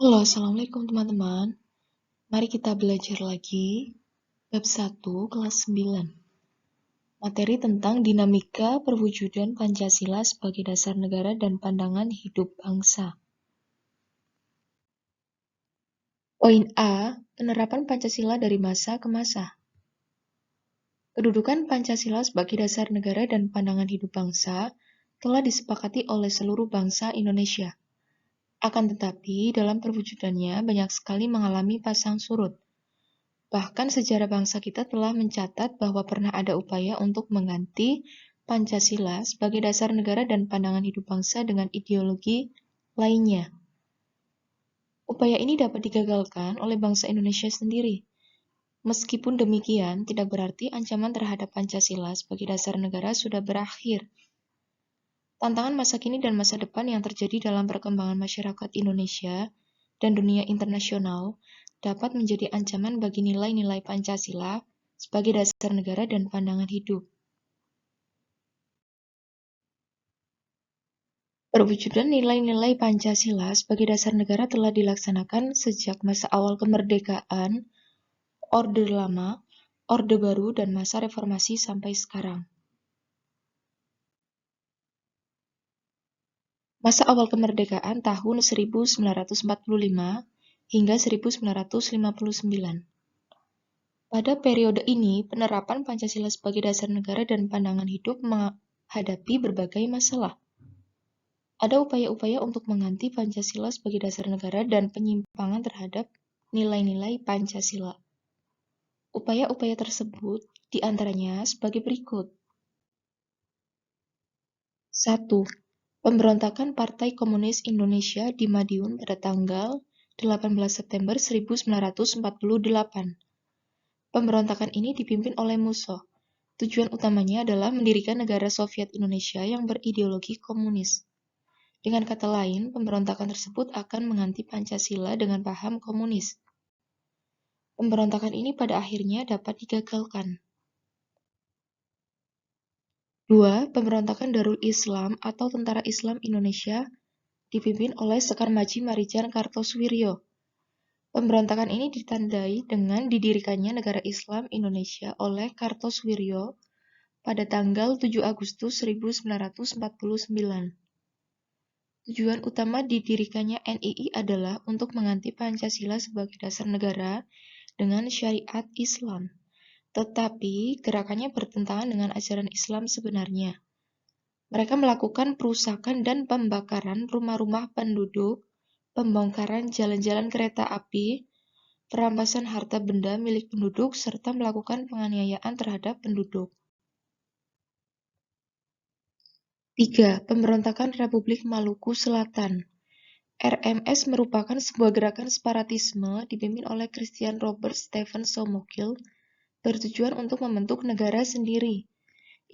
Halo, Assalamualaikum teman-teman. Mari kita belajar lagi bab 1 kelas 9. Materi tentang dinamika perwujudan Pancasila sebagai dasar negara dan pandangan hidup bangsa. Poin A, penerapan Pancasila dari masa ke masa. Kedudukan Pancasila sebagai dasar negara dan pandangan hidup bangsa telah disepakati oleh seluruh bangsa Indonesia. Akan tetapi, dalam perwujudannya banyak sekali mengalami pasang surut. Bahkan sejarah bangsa kita telah mencatat bahwa pernah ada upaya untuk mengganti Pancasila sebagai dasar negara dan pandangan hidup bangsa dengan ideologi lainnya. Upaya ini dapat digagalkan oleh bangsa Indonesia sendiri. Meskipun demikian, tidak berarti ancaman terhadap Pancasila sebagai dasar negara sudah berakhir. Tantangan masa kini dan masa depan yang terjadi dalam perkembangan masyarakat Indonesia dan dunia internasional dapat menjadi ancaman bagi nilai-nilai Pancasila sebagai dasar negara dan pandangan hidup. Perwujudan nilai-nilai Pancasila sebagai dasar negara telah dilaksanakan sejak masa awal kemerdekaan, Orde Lama, Orde Baru, dan masa reformasi sampai sekarang. Masa awal kemerdekaan tahun 1945 hingga 1959. Pada periode ini, penerapan Pancasila sebagai dasar negara dan pandangan hidup menghadapi berbagai masalah. Ada upaya-upaya untuk mengganti Pancasila sebagai dasar negara dan penyimpangan terhadap nilai-nilai Pancasila. Upaya-upaya tersebut diantaranya sebagai berikut. 1. Pemberontakan Partai Komunis Indonesia di Madiun pada tanggal 18 September 1948. Pemberontakan ini dipimpin oleh Musso. Tujuan utamanya adalah mendirikan negara Soviet Indonesia yang berideologi komunis. Dengan kata lain, pemberontakan tersebut akan mengganti Pancasila dengan paham komunis. Pemberontakan ini pada akhirnya dapat digagalkan. 2. Pemberontakan Darul Islam atau Tentara Islam Indonesia dipimpin oleh Sekar Maji Marijan Kartosoewirjo. Pemberontakan ini ditandai dengan didirikannya Negara Islam Indonesia oleh Kartosoewirjo pada tanggal 7 Agustus 1949. Tujuan utama didirikannya NII adalah untuk mengganti Pancasila sebagai dasar negara dengan syariat Islam. Tetapi gerakannya bertentangan dengan ajaran Islam sebenarnya. Mereka melakukan perusakan dan pembakaran rumah-rumah penduduk, pembongkaran jalan-jalan kereta api, perampasan harta benda milik penduduk, serta melakukan penganiayaan terhadap penduduk. 3. Pemberontakan Republik Maluku Selatan. RMS merupakan sebuah gerakan separatisme dipimpin oleh Christian Robert Stephen Somogyl bertujuan untuk membentuk negara sendiri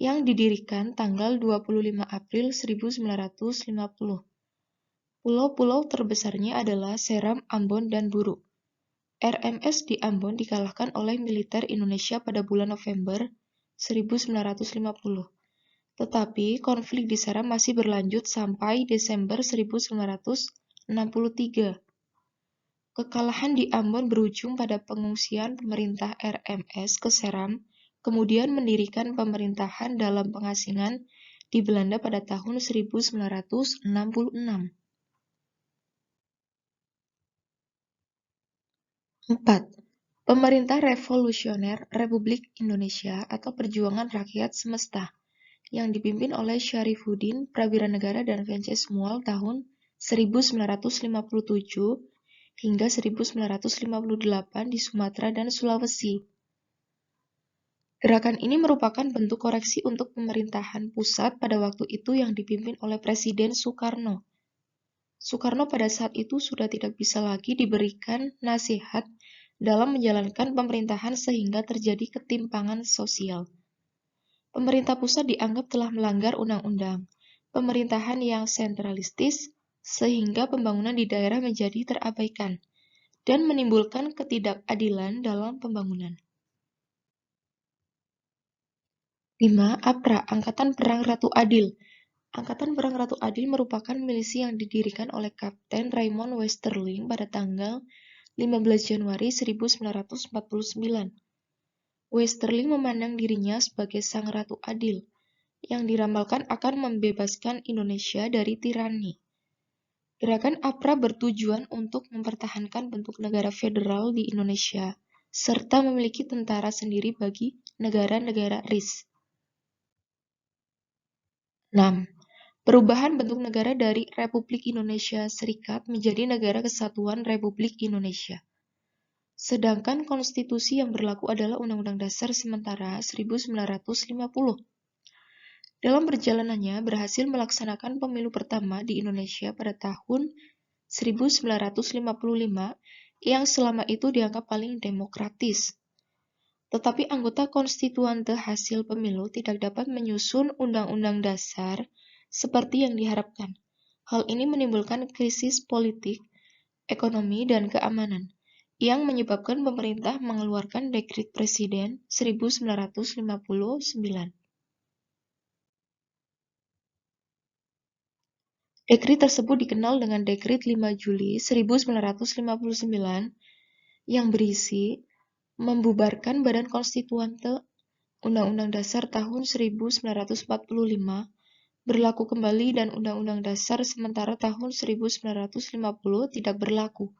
yang didirikan tanggal 25 April 1950. Pulau-pulau terbesarnya adalah Seram, Ambon, dan Buru. RMS di Ambon dikalahkan oleh militer Indonesia pada bulan November 1950. Tetapi konflik di Seram masih berlanjut sampai Desember 1963. Kekalahan di Ambon berujung pada pengungsian pemerintah RMS ke Seram, kemudian mendirikan pemerintahan dalam pengasingan di Belanda pada tahun 1966. 4. Pemerintah Revolusioner Republik Indonesia atau Perjuangan Rakyat Semesta yang dipimpin oleh Syarifuddin Prawiranegara dan Vencesmual tahun 1957 hingga 1958 di Sumatera dan Sulawesi. Gerakan ini merupakan bentuk koreksi untuk pemerintahan pusat pada waktu itu yang dipimpin oleh Presiden Soekarno. Soekarno pada saat itu sudah tidak bisa lagi diberikan nasihat dalam menjalankan pemerintahan sehingga terjadi ketimpangan sosial. Pemerintah pusat dianggap telah melanggar undang-undang pemerintahan yang sentralistis sehingga pembangunan di daerah menjadi terabaikan dan menimbulkan ketidakadilan dalam pembangunan. 5. APRA, Angkatan Perang Ratu Adil, Angkatan Perang Ratu Adil merupakan milisi yang didirikan oleh Kapten Raymond Westerling pada tanggal 15 Januari 1949. Westerling memandang dirinya sebagai Sang Ratu Adil, yang diramalkan akan membebaskan Indonesia dari tirani. Gerakan APRA bertujuan untuk mempertahankan bentuk negara federal di Indonesia, serta memiliki tentara sendiri bagi negara-negara RIS. 6. Perubahan bentuk negara dari Republik Indonesia Serikat menjadi Negara Kesatuan Republik Indonesia. Sedangkan konstitusi yang berlaku adalah Undang-Undang Dasar sementara 1950. Dalam perjalanannya berhasil melaksanakan pemilu pertama di Indonesia pada tahun 1955 yang selama itu dianggap paling demokratis. Tetapi anggota konstituante hasil pemilu tidak dapat menyusun undang-undang dasar seperti yang diharapkan. Hal ini menimbulkan krisis politik, ekonomi, dan keamanan yang menyebabkan pemerintah mengeluarkan Dekrit Presiden 1959. Dekrit tersebut dikenal dengan Dekrit 5 Juli 1959 yang berisi membubarkan Badan Konstituante Undang-Undang Dasar tahun 1945 berlaku kembali dan Undang-Undang Dasar sementara tahun 1950 tidak berlaku,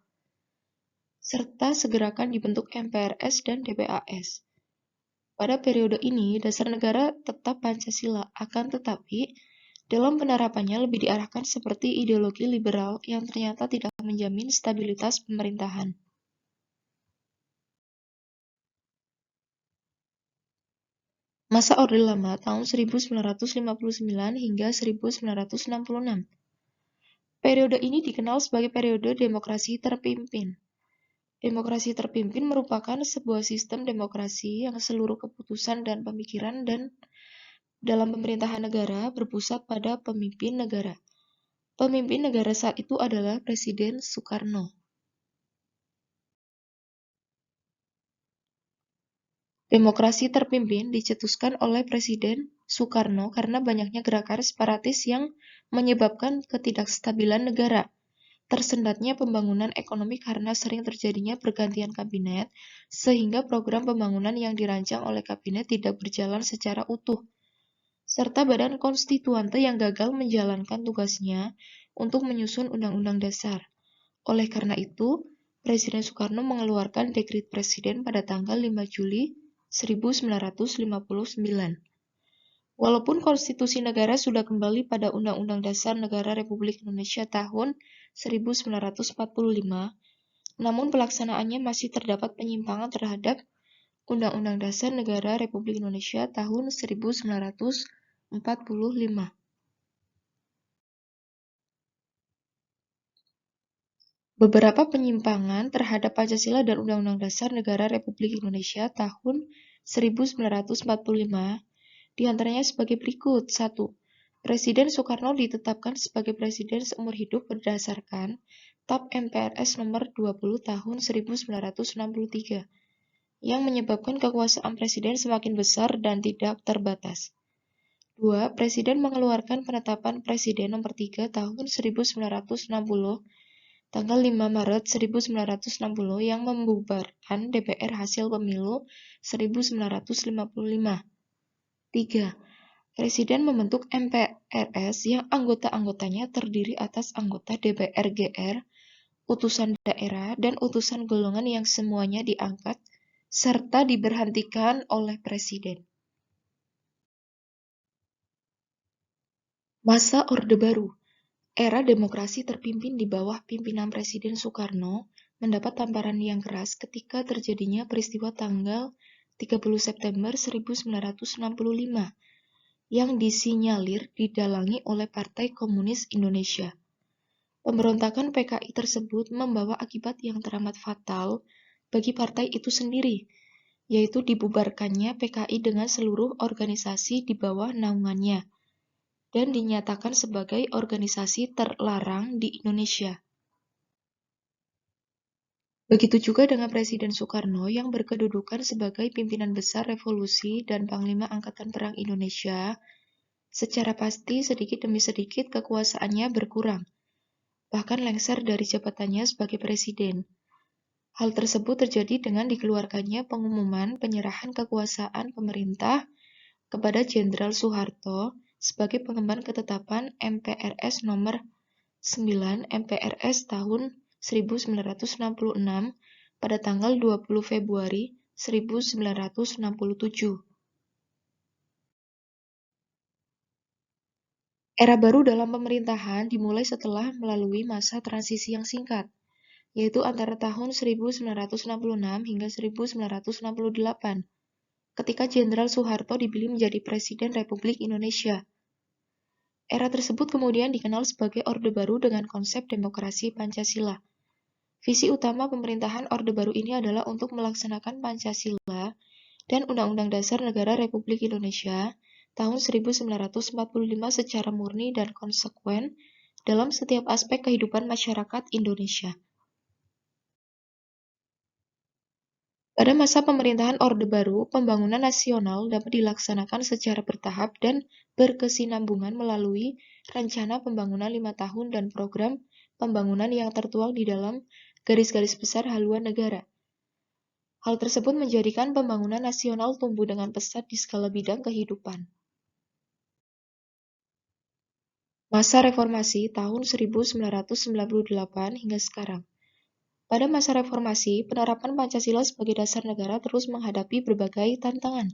serta segerakan dibentuk MPRS dan DPAS. Pada periode ini, dasar negara tetap Pancasila, akan tetapi dalam penerapannya lebih diarahkan seperti ideologi liberal yang ternyata tidak menjamin stabilitas pemerintahan. Masa Orde Lama tahun 1959 hingga 1966. Periode ini dikenal sebagai periode demokrasi terpimpin. Demokrasi terpimpin merupakan sebuah sistem demokrasi yang seluruh keputusan dan pemikiran dan dalam pemerintahan negara berpusat pada pemimpin negara. Pemimpin negara saat itu adalah Presiden Soekarno. Demokrasi terpimpin dicetuskan oleh Presiden Soekarno karena banyaknya gerakan separatis yang menyebabkan ketidakstabilan negara, tersendatnya pembangunan ekonomi karena sering terjadinya pergantian kabinet, sehingga program pembangunan yang dirancang oleh kabinet tidak berjalan secara utuh, serta badan konstituante yang gagal menjalankan tugasnya untuk menyusun undang-undang dasar. Oleh karena itu, Presiden Soekarno mengeluarkan Dekrit Presiden pada tanggal 5 Juli 1959. Walaupun konstitusi negara sudah kembali pada Undang-Undang Dasar Negara Republik Indonesia tahun 1945, namun pelaksanaannya masih terdapat penyimpangan terhadap Undang-Undang Dasar Negara Republik Indonesia tahun 1945. Beberapa penyimpangan terhadap Pancasila dan Undang-Undang Dasar Negara Republik Indonesia tahun 1945 diantaranya sebagai berikut. 1. Presiden Soekarno ditetapkan sebagai presiden seumur hidup berdasarkan TAP MPRS nomor 20 tahun 1963 yang menyebabkan kekuasaan presiden semakin besar dan tidak terbatas. 2. Presiden mengeluarkan penetapan Presiden nomor 3 tahun 1960 tanggal 5 Maret 1960 yang membubarkan DPR hasil pemilu 1955. 3. Presiden membentuk MPRS yang anggota-anggotanya terdiri atas anggota DPR GR, utusan daerah, dan utusan golongan yang semuanya diangkat serta diberhentikan oleh Presiden. Masa Orde Baru. Era demokrasi terpimpin di bawah pimpinan Presiden Soekarno mendapat tamparan yang keras ketika terjadinya peristiwa tanggal 30 September 1965 yang disinyalir didalangi oleh Partai Komunis Indonesia. Pemberontakan PKI tersebut membawa akibat yang teramat fatal bagi partai itu sendiri, yaitu dibubarkannya PKI dengan seluruh organisasi di bawah naungannya, dan dinyatakan sebagai organisasi terlarang di Indonesia. Begitu juga dengan Presiden Soekarno yang berkedudukan sebagai pimpinan besar revolusi dan Panglima Angkatan Perang Indonesia Secara pasti, sedikit demi sedikit kekuasaannya berkurang, bahkan lengser dari jabatannya sebagai presiden. Hal tersebut terjadi dengan dikeluarkannya pengumuman penyerahan kekuasaan pemerintah kepada Jenderal Soeharto sebagai pengemban ketetapan MPRS nomor 9 MPRS tahun 1966 pada tanggal 20 Februari 1967. Era baru dalam pemerintahan dimulai setelah melalui masa transisi yang singkat, yaitu antara tahun 1966 hingga 1968, ketika Jenderal Soeharto dipilih menjadi Presiden Republik Indonesia. Era tersebut kemudian dikenal sebagai Orde Baru dengan konsep demokrasi Pancasila. Visi utama pemerintahan Orde Baru ini adalah untuk melaksanakan Pancasila dan Undang-Undang Dasar Negara Republik Indonesia tahun 1945 secara murni dan konsekuen dalam setiap aspek kehidupan masyarakat Indonesia. Pada masa pemerintahan Orde Baru, pembangunan nasional dapat dilaksanakan secara bertahap dan berkesinambungan melalui rencana pembangunan 5 tahun dan program pembangunan yang tertuang di dalam garis-garis besar haluan negara. Hal tersebut menjadikan pembangunan nasional tumbuh dengan pesat di skala bidang kehidupan. Masa reformasi tahun 1998 hingga sekarang. Pada masa reformasi, penerapan Pancasila sebagai dasar negara terus menghadapi berbagai tantangan.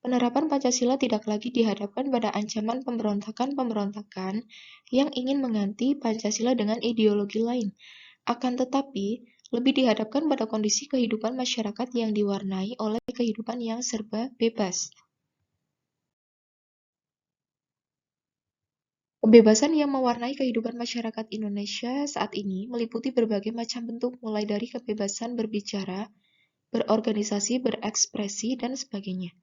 Penerapan Pancasila tidak lagi dihadapkan pada ancaman pemberontakan-pemberontakan yang ingin mengganti Pancasila dengan ideologi lain, akan tetapi lebih dihadapkan pada kondisi kehidupan masyarakat yang diwarnai oleh kehidupan yang serba bebas. Kebebasan yang mewarnai kehidupan masyarakat Indonesia saat ini meliputi berbagai macam bentuk, mulai dari kebebasan berbicara, berorganisasi, berekspresi, dan sebagainya.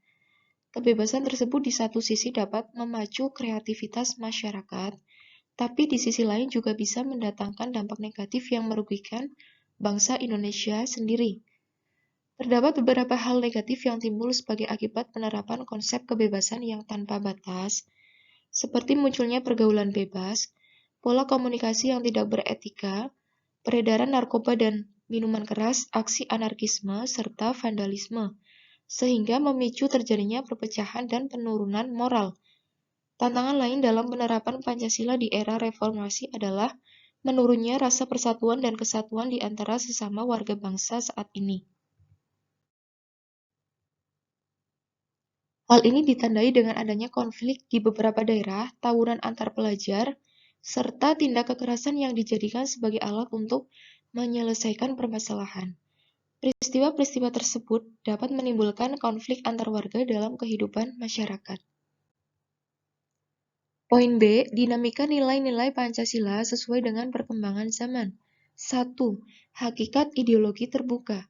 Kebebasan tersebut di satu sisi dapat memacu kreativitas masyarakat, tapi di sisi lain juga bisa mendatangkan dampak negatif yang merugikan bangsa Indonesia sendiri. Terdapat beberapa hal negatif yang timbul sebagai akibat penerapan konsep kebebasan yang tanpa batas, seperti munculnya pergaulan bebas, pola komunikasi yang tidak beretika, peredaran narkoba dan minuman keras, aksi anarkisme, serta vandalisme, sehingga memicu terjadinya perpecahan dan penurunan moral. Tantangan lain dalam penerapan Pancasila di era reformasi adalah menurunnya rasa persatuan dan kesatuan di antara sesama warga bangsa saat ini. Hal ini ditandai dengan adanya konflik di beberapa daerah, tawuran antar pelajar, serta tindak kekerasan yang dijadikan sebagai alat untuk menyelesaikan permasalahan. Peristiwa-peristiwa tersebut dapat menimbulkan konflik antar warga dalam kehidupan masyarakat. Poin B. Dinamika nilai-nilai Pancasila sesuai dengan perkembangan zaman. 1. Hakikat ideologi terbuka.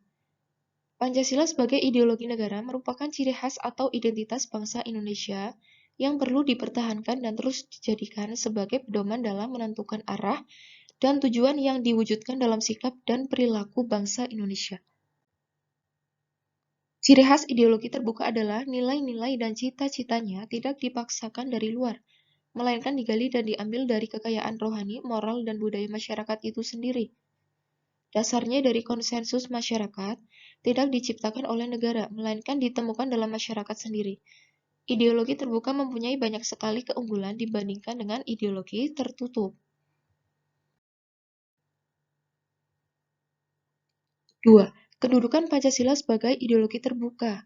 Pancasila sebagai ideologi negara merupakan ciri khas atau identitas bangsa Indonesia yang perlu dipertahankan dan terus dijadikan sebagai pedoman dalam menentukan arah dan tujuan yang diwujudkan dalam sikap dan perilaku bangsa Indonesia. Ciri khas ideologi terbuka adalah nilai-nilai dan cita-citanya tidak dipaksakan dari luar, melainkan digali dan diambil dari kekayaan rohani, moral, dan budaya masyarakat itu sendiri. Dasarnya dari konsensus masyarakat, tidak diciptakan oleh negara, melainkan ditemukan dalam masyarakat sendiri. Ideologi terbuka mempunyai banyak sekali keunggulan dibandingkan dengan ideologi tertutup. 2. Kedudukan Pancasila sebagai ideologi terbuka.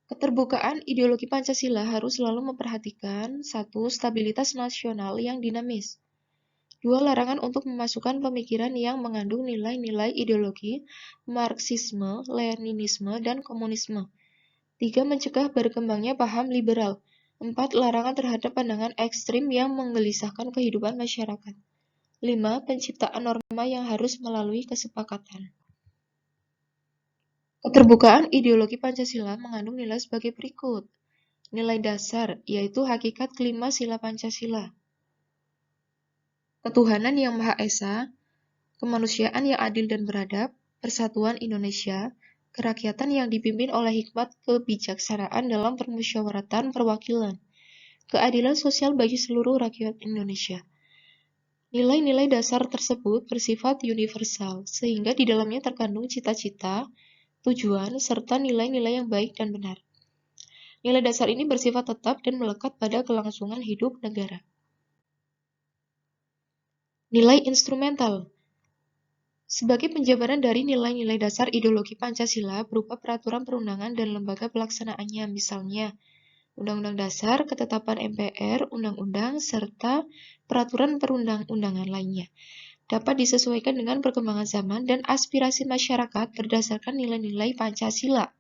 Keterbukaan ideologi Pancasila harus selalu memperhatikan 1. Stabilitas nasional yang dinamis. 2. Larangan untuk memasukkan pemikiran yang mengandung nilai-nilai ideologi Marxisme, Leninisme, dan Komunisme. 3. Mencegah berkembangnya paham liberal. 4. Larangan terhadap pandangan ekstrim yang menggelisahkan kehidupan masyarakat. 5. Penciptaan norma yang harus melalui kesepakatan. Keterbukaan ideologi Pancasila mengandung nilai sebagai berikut. Nilai dasar, yaitu hakikat kelima sila Pancasila. Ketuhanan yang Maha Esa, kemanusiaan yang adil dan beradab, persatuan Indonesia, kerakyatan yang dipimpin oleh hikmat kebijaksanaan dalam permusyawaratan perwakilan, keadilan sosial bagi seluruh rakyat Indonesia. Nilai-nilai dasar tersebut bersifat universal, sehingga di dalamnya terkandung cita-cita, tujuan, serta nilai-nilai yang baik dan benar. Nilai dasar ini bersifat tetap dan melekat pada kelangsungan hidup negara. Nilai instrumental sebagai penjabaran dari nilai-nilai dasar ideologi Pancasila berupa peraturan perundangan dan lembaga pelaksanaannya, misalnya Undang-Undang Dasar, Ketetapan MPR, Undang-Undang, serta peraturan perundang-undangan lainnya, dapat disesuaikan dengan perkembangan zaman dan aspirasi masyarakat berdasarkan nilai-nilai Pancasila.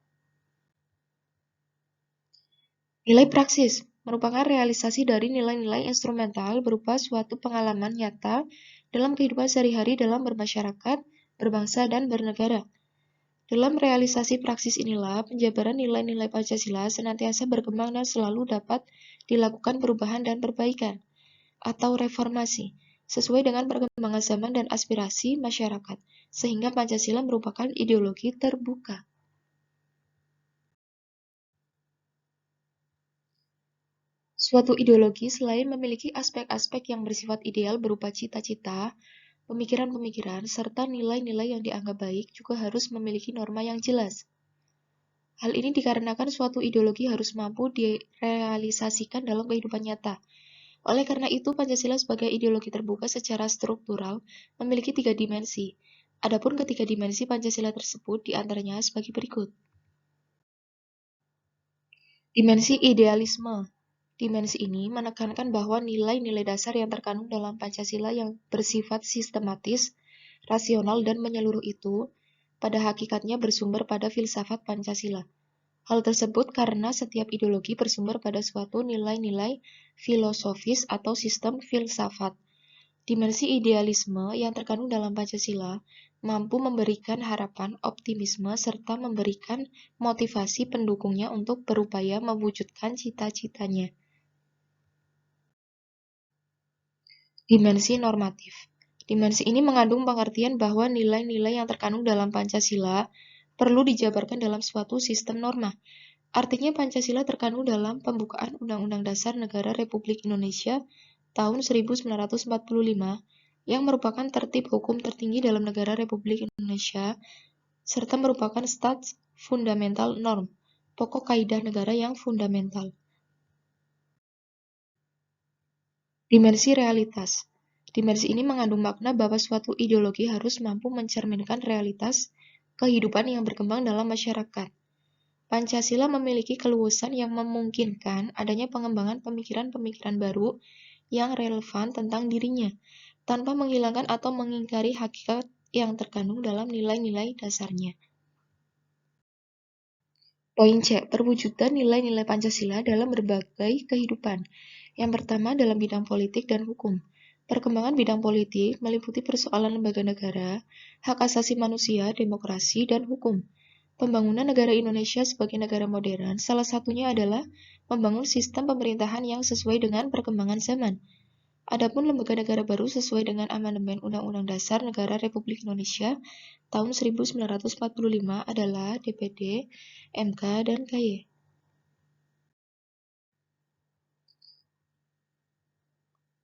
Nilai praksis merupakan realisasi dari nilai-nilai instrumental berupa suatu pengalaman nyata dalam kehidupan sehari-hari dalam bermasyarakat, berbangsa, dan bernegara. Dalam realisasi praksis inilah, penjabaran nilai-nilai Pancasila senantiasa berkembang dan selalu dapat dilakukan perubahan dan perbaikan, atau reformasi, sesuai dengan perkembangan zaman dan aspirasi masyarakat, sehingga Pancasila merupakan ideologi terbuka. Suatu ideologi selain memiliki aspek-aspek yang bersifat ideal berupa cita-cita, pemikiran-pemikiran, serta nilai-nilai yang dianggap baik juga harus memiliki norma yang jelas. Hal ini dikarenakan suatu ideologi harus mampu direalisasikan dalam kehidupan nyata. Oleh karena itu, Pancasila sebagai ideologi terbuka secara struktural memiliki 3 dimensi. Adapun ketiga dimensi Pancasila tersebut diantaranya sebagai berikut. Dimensi idealisme. Dimensi ini menekankan bahwa nilai-nilai dasar yang terkandung dalam Pancasila yang bersifat sistematis, rasional, dan menyeluruh itu pada hakikatnya bersumber pada filsafat Pancasila. Hal tersebut karena setiap ideologi bersumber pada suatu nilai-nilai filosofis atau sistem filsafat. Dimensi idealisme yang terkandung dalam Pancasila mampu memberikan harapan, optimisme, serta memberikan motivasi pendukungnya untuk berupaya mewujudkan cita-citanya. Dimensi normatif. Dimensi ini mengandung pengertian bahwa nilai-nilai yang terkandung dalam Pancasila perlu dijabarkan dalam suatu sistem norma. Artinya Pancasila terkandung dalam pembukaan Undang-Undang Dasar Negara Republik Indonesia tahun 1945 yang merupakan tertib hukum tertinggi dalam negara Republik Indonesia serta merupakan stats fundamental norm, pokok kaidah negara yang fundamental. Dimensi realitas. Dimensi ini mengandung makna bahwa suatu ideologi harus mampu mencerminkan realitas kehidupan yang berkembang dalam masyarakat. Pancasila memiliki keluasan yang memungkinkan adanya pengembangan pemikiran-pemikiran baru yang relevan tentang dirinya, tanpa menghilangkan atau mengingkari hakikat yang terkandung dalam nilai-nilai dasarnya. Poin C. Perwujudan nilai-nilai Pancasila dalam berbagai kehidupan. Yang pertama dalam bidang politik dan hukum. Perkembangan bidang politik meliputi persoalan lembaga negara, hak asasi manusia, demokrasi, dan hukum. Pembangunan negara Indonesia sebagai negara modern salah satunya adalah membangun sistem pemerintahan yang sesuai dengan perkembangan zaman. Adapun lembaga negara baru sesuai dengan amandemen Undang-Undang Dasar Negara Republik Indonesia tahun 1945 adalah DPD, MK, dan KY.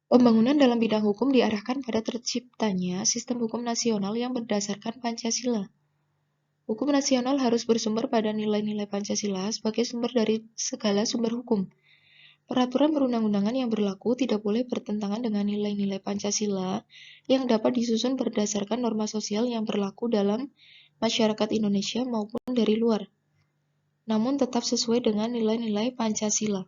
Pembangunan dalam bidang hukum diarahkan pada terciptanya sistem hukum nasional yang berdasarkan Pancasila. Hukum nasional harus bersumber pada nilai-nilai Pancasila sebagai sumber dari segala sumber hukum. Peraturan perundang-undangan yang berlaku tidak boleh bertentangan dengan nilai-nilai Pancasila yang dapat disusun berdasarkan norma sosial yang berlaku dalam masyarakat Indonesia maupun dari luar, namun tetap sesuai dengan nilai-nilai Pancasila.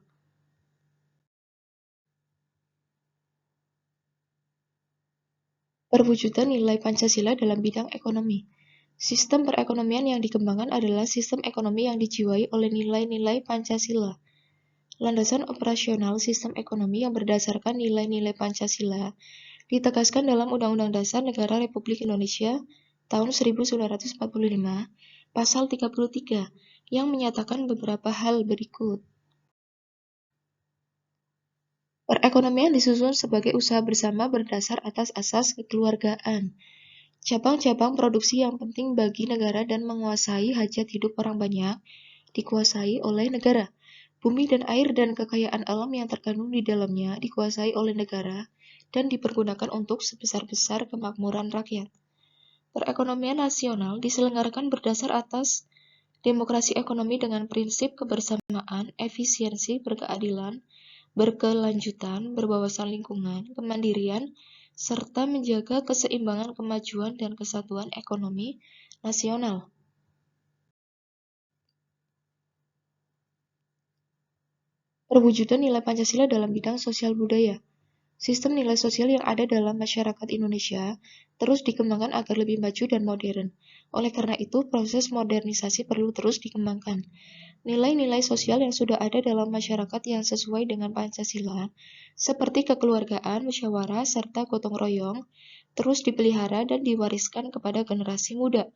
Perwujudan nilai Pancasila dalam bidang ekonomi. Sistem perekonomian yang dikembangkan adalah sistem ekonomi yang dijiwai oleh nilai-nilai Pancasila. Landasan operasional sistem ekonomi yang berdasarkan nilai-nilai Pancasila ditegaskan dalam Undang-Undang Dasar Negara Republik Indonesia tahun 1945, pasal 33, yang menyatakan beberapa hal berikut. Perekonomian disusun sebagai usaha bersama berdasar atas asas kekeluargaan. Cabang-cabang produksi yang penting bagi negara dan menguasai hajat hidup orang banyak dikuasai oleh negara. Bumi dan air dan kekayaan alam yang terkandung di dalamnya dikuasai oleh negara dan dipergunakan untuk sebesar-besar kemakmuran rakyat. Perekonomian nasional diselenggarakan berdasar atas demokrasi ekonomi dengan prinsip kebersamaan, efisiensi, berkeadilan, berkelanjutan, berwawasan lingkungan, kemandirian, serta menjaga keseimbangan kemajuan dan kesatuan ekonomi nasional. Perwujudan nilai Pancasila dalam bidang sosial budaya. Sistem nilai sosial yang ada dalam masyarakat Indonesia terus dikembangkan agar lebih maju dan modern. Oleh karena itu, proses modernisasi perlu terus dikembangkan. Nilai-nilai sosial yang sudah ada dalam masyarakat yang sesuai dengan Pancasila, seperti kekeluargaan, musyawarah, serta gotong royong, terus dipelihara dan diwariskan kepada generasi muda.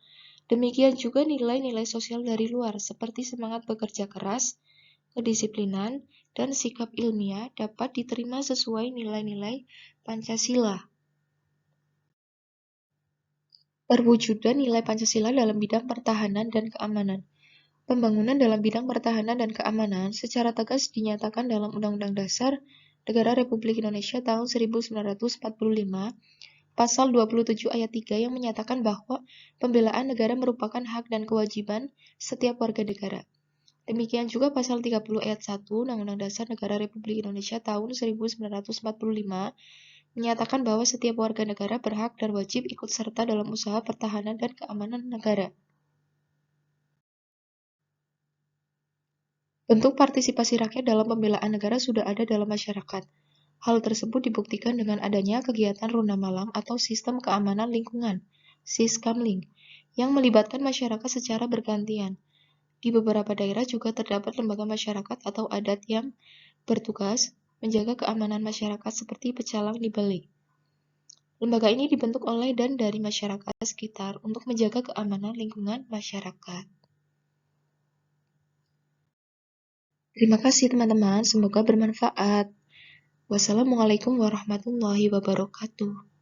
Demikian juga nilai-nilai sosial dari luar, seperti semangat bekerja keras, kedisiplinan, dan sikap ilmiah dapat diterima sesuai nilai-nilai Pancasila. Perwujudan nilai Pancasila dalam bidang pertahanan dan keamanan. Pembangunan dalam bidang pertahanan dan keamanan secara tegas dinyatakan dalam Undang-Undang Dasar Negara Republik Indonesia tahun 1945, Pasal 27 ayat 3 yang menyatakan bahwa pembelaan negara merupakan hak dan kewajiban setiap warga negara. Demikian juga Pasal 30 ayat 1 Undang-Undang Dasar Negara Republik Indonesia tahun 1945 menyatakan bahwa setiap warga negara berhak dan wajib ikut serta dalam usaha pertahanan dan keamanan negara. Bentuk partisipasi rakyat dalam pembelaan negara sudah ada dalam masyarakat. Hal tersebut dibuktikan dengan adanya kegiatan ronda malam atau sistem keamanan lingkungan, Siskamling, yang melibatkan masyarakat secara bergantian. Di beberapa daerah juga terdapat lembaga masyarakat atau adat yang bertugas menjaga keamanan masyarakat seperti pecalang di Bali. Lembaga ini dibentuk oleh dan dari masyarakat sekitar untuk menjaga keamanan lingkungan masyarakat. Terima kasih teman-teman, semoga bermanfaat. Wassalamualaikum warahmatullahi wabarakatuh.